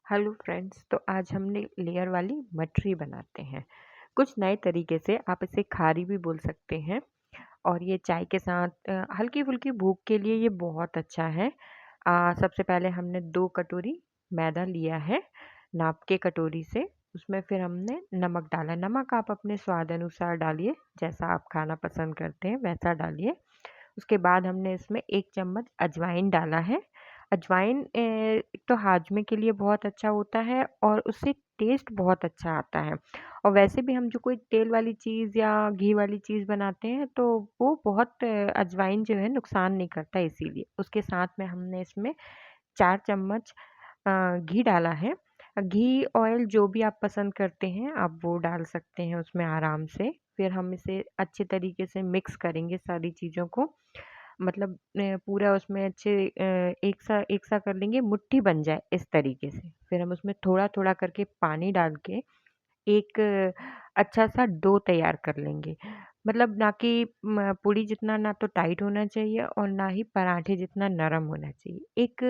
Hello friends, तो आज हमने लेयर वाली मठरी बनाते हैं। कुछ नए तरीके से आप इसे खारी भी बोल सकते हैं। और ये चाय के साथ हल्की फुल्की भूख के लिए ये बहुत अच्छा है। सबसे पहले हमने 2 कटोरी मैदा लिया है, नाप के कटोरी से। उसमें फिर हमने नमक डाला। नमक आप अपने स्वाद अनुसार डालिए, जैसा आप खाना पसंद करते हैं वैसा डालिए। उसके बाद हमने इसमें 1 चम्मच अजवाइन डाला है। अजवाइन एक तो हाजमे के लिए बहुत अच्छा होता है और उससे टेस्ट बहुत अच्छा आता है। और वैसे भी हम जो कोई तेल वाली चीज़ या घी वाली चीज़ बनाते हैं तो वो बहुत अजवाइन जो है नुकसान नहीं करता, इसीलिए। उसके साथ में हमने इसमें 4 चम्मच घी डाला है। घी, ऑयल जो भी आप पसंद करते हैं आप वो डाल सकते हैं उसमें आराम से। फिर हम इसे अच्छे तरीके से मिक्स करेंगे सारी चीज़ों को। मतलब पूरा उसमें एक सा कर लेंगे, मुट्ठी बन जाए इस तरीके से। फिर हम उसमें थोड़ा-थोड़ा करके पानी डाल के एक अच्छा-सा डो तैयार कर लेंगे। मतलब ना कि पूड़ी जितना ना तो टाइट होना चाहिए और ना ही पराठे जितना नरम होना चाहिए। एक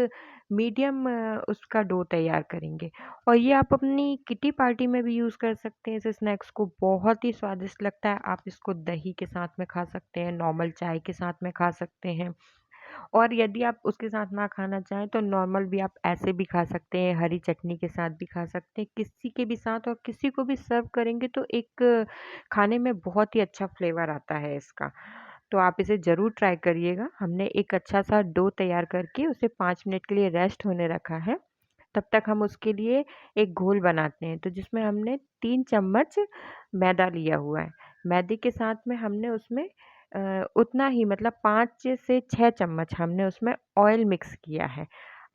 मीडियम उसका डो तैयार करेंगे। और ये आप अपनी किटी पार्टी में भी यूज़ कर सकते हैं इस स्नैक्स को, बहुत ही स्वादिष्ट लगता है। आप इसको दही के साथ में खा सकते हैं, नॉर्मल चाय के साथ में खा सकते हैं। और यदि आप उसके साथ ना खाना चाहें तो नॉर्मल भी आप ऐसे भी खा सकते हैं, हरी चटनी के साथ भी खा सकते हैं, किसी के भी साथ। और किसी को भी सर्व करेंगे तो एक खाने में बहुत ही अच्छा फ्लेवर आता है इसका। तो आप इसे ज़रूर ट्राई करिएगा। हमने एक अच्छा-सा डो तैयार करके उसे 5 मिनट के लिए रेस्ट होने रखा है। तब तक हम उसके लिए एक घोल बनाते हैं, तो जिसमें हमने 3 चम्मच मैदा लिया हुआ है। मैदे के साथ में हमने उसमें उतना ही, मतलब 5 से 6 चम्मच हमने उसमें ऑयल मिक्स किया है।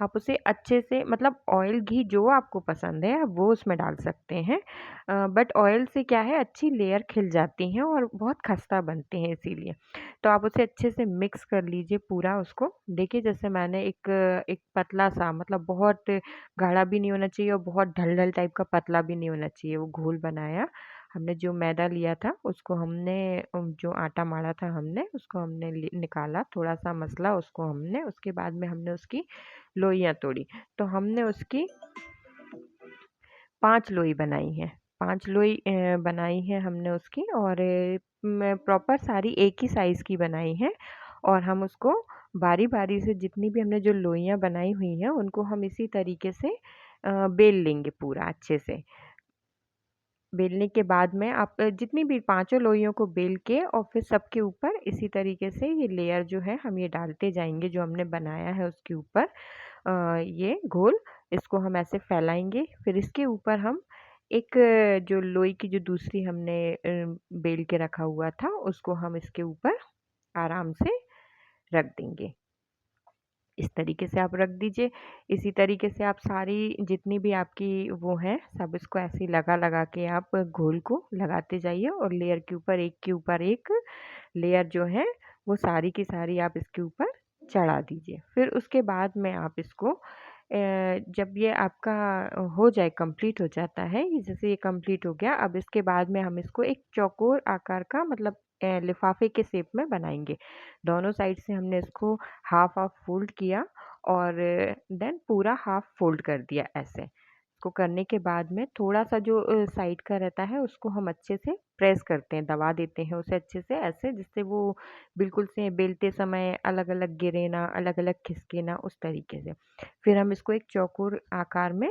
आप उसे अच्छे से, मतलब ऑयल, घी जो आपको पसंद है आप वो उसमें डाल सकते हैं। बट ऑयल से क्या है, अच्छी लेयर खिल जाती हैं और बहुत खस्ता बनते हैं, इसीलिए। तो आप उसे अच्छे से मिक्स कर लीजिए पूरा उसको। देखिए, जैसे मैंने एक पतला-सा, मतलब बहुत गाढ़ा भी नहीं होना चाहिए और बहुत ढल-ढल टाइप का पतला भी नहीं होना चाहिए, वो घोल बनाया। हमने जो मैदा लिया था उसको हमने जो आटा माढ़ा था हमने उसको हमने निकाला, थोड़ा-सा मसला उसको हमने। उसके बाद में हमने उसकी लोइयाँ तोड़ी। तो हमने उसकी 5 लोई बनाई हैं। 5 लोई बनाई हैं हमने उसकी। और मैं प्रॉपर सारी एक ही साइज़ की बनाई हैं। और हम उसको बारी-बारी से, जितनी भी हमने जो लोइयाँ बनाई हुई हैं उनको हम इसी तरीके से बेल लेंगे पूरा अच्छे से। बेलने के बाद में आप जितनी भी पाँचों लोइयों को बेल के और फिर सबके ऊपर इसी तरीके से ये लेयर जो है हम ये डालते जाएँगे जो हमने बनाया है उसके ऊपर। ये घोल, इसको हम ऐसे फैलाएँगे। फिर इसके ऊपर हम एक जो लोई की जो दूसरी हमने बेल के रखा हुआ था उसको हम इसके ऊपर आराम से रख देंगे। इस तरीके से आप रख दीजिए। इसी तरीके से आप सारी जितनी भी आपकी वो है सब इसको ऐसे ही लगा-लगा के आप घोल को लगाते जाइए और लेयर के ऊपर एक लेयर जो है वो सारी की सारी आप इसके ऊपर चढ़ा दीजिए। फिर उसके बाद में आप इसको जब ये आपका हो जाए, कंप्लीट हो जाता है, ये जैसे ये कंप्लीट हो गया, अब इसके बाद में हम इसको एक चौकोर आकार का, मतलब लिफ़ाफ़े के शेप में बनाएँगे। दोनों साइड से हमने इसको हाफ़ हाफ़ फ़ोल्ड किया और देन पूरा हाफ़ फ़ोल्ड कर दिया ऐसे। इसको करने के बाद में थोड़ा-सा जो साइड का रहता है उसको हम अच्छे से प्रेस करते हैं, दबा देते हैं उसे अच्छे से ऐसे, जिससे वो बिल्कुल से बेलते समय अलग-अलग गिरे ना, अलग-अलग खिसके ना, उस तरीके से। फिर हम इसको एक चौकोर आकार में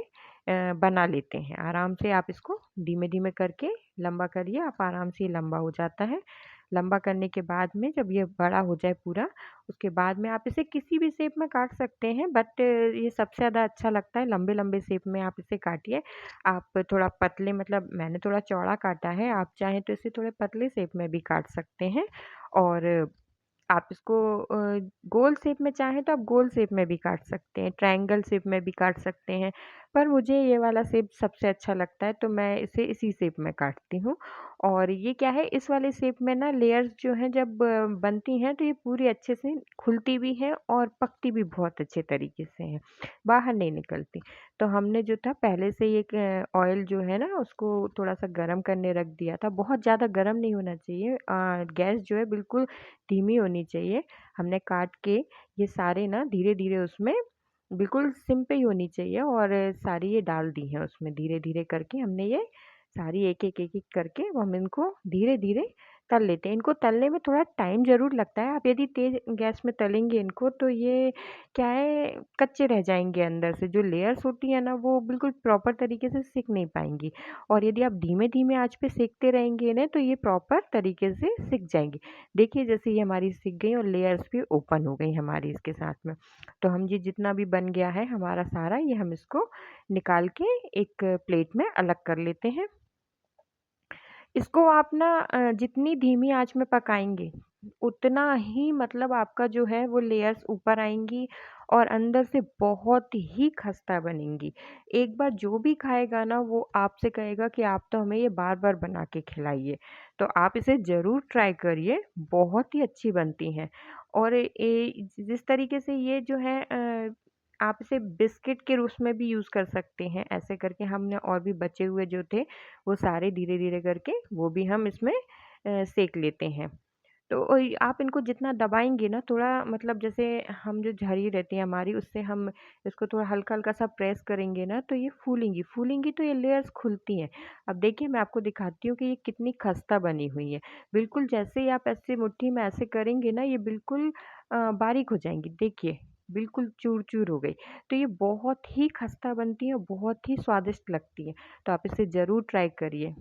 बना लेते हैं। आराम से आप इसको धीमे-धीमे करके लंबा करिए, आप आराम से ये लंबा हो जाता है। लंबा करने के बाद में जब ये बड़ा हो जाए पूरा, उसके बाद में आप इसे किसी भी शेप में काट सकते हैं, बट ये सबसे ज़्यादा अच्छा लगता है लंबे-लंबे शेप में आप इसे काटिए। आप थोड़ा पतले, मतलब मैंने थोड़ा चौड़ा काटा है, आप चाहें तो इसे थोड़े पतले शेप में भी काट सकते हैं। और आप इसको गोल शेप में चाहें तो आप गोल शेप में भी काट सकते हैं, ट्रायंगल शेप में भी काट सकते हैं। पर मुझे ये वाला शेप सबसे अच्छा लगता है तो मैं इसे इसी शेप में काटती हूँ। और ये क्या है, इस वाले शेप में ना लेयर्स जो हैं जब बनती हैं तो ये पूरी अच्छे से खुलती भी हैं और पकती भी बहुत अच्छे तरीके से हैं, बाहर नहीं निकलती। तो हमने जो था पहले से ही एक ऑयल जो है ना उसको थोड़ा-सा गरम करने रख दिया था। बहुत ज़्यादा गरम नहीं होना चाहिए, गैस जो है बिल्कुल धीमी होनी चाहिए। हमने काट के ये सारे ना धीरे-धीरे उसमें बिल्कुल सिम पे ही होनी चाहिए और सारी ये डाल दी हैं उसमें धीरे-धीरे करके हमने ये सारी एक-एक, एक-एक करके वो हम इनको धीरे-धीरे तल लेते हैं। इनको तलने में थोड़ा टाइम ज़रूर लगता है। आप यदि तेज़ गैस में तलेंगे इनको तो ये क्या है कच्चे रह जाएँगे अंदर से। जो लेयर्स होती हैं ना वो बिल्कुल प्रॉपर तरीके से सिक नहीं पाएँगी और यदि आप धीमे-धीमे आँच पे सेकते रहेंगे इन्हें तो ये प्रॉपर तरीके से सिक जाएँगी। देखिए जैसे ये हमारी सिक गई और लेयर्स भी ओपन हो गई हमारी इसके साथ में। तो हम ये जितना भी बन गया है हमारा सारा ये हम इसको निकाल के एक प्लेट में अलग कर लेते हैं। इसको आप ना जितनी धीमी आँच में पकाएँगे, उतना ही मतलब आपका जो है वो लेयर्स ऊपर आएँगी और अंदर से बहुत ही खस्ता बनेंगी। एक बार जो भी खाएगा ना वो आपसे कहेगा कि आप तो हमें ये बार-बार बना के खिलाइए। तो आप इसे ज़रूर ट्राई करिए, बहुत ही अच्छी बनती हैं। और जिस तरीके से ये जो है आप इसे बिस्किट के रूप में भी यूज़ कर सकते हैं। ऐसे करके हमने और भी बचे हुए जो थे वो सारे धीरे-धीरे करके वो भी हम इसमें सेंक लेते हैं। तो आप इनको जितना दबाएँगे ना थोड़ा मतलब जैसे हम जो झरी रहती है हमारी उससे हम इसको थोड़ा हल्का-हल्का सा प्रेस करेंगे ना तो ये फूलेंगी, फूलेंगी तो ये लेयर्स खुलती हैं। अब देखिए मैं आपको दिखाती हूँ कि ये कितनी खस्ता बनी हुई है। बिल्कुल जैसे ही आप ऐसे मुट्ठी में ऐसे करेंगे ना ये बिल्कुल बारीक हो जाएँगी। देखिए, बिल्कुल चूर-चूर हो गई। तो ये बहुत ही खस्ता बनती है और बहुत ही स्वादिष्ट लगती है। तो आप इसे ज़रूर ट्राई करिए।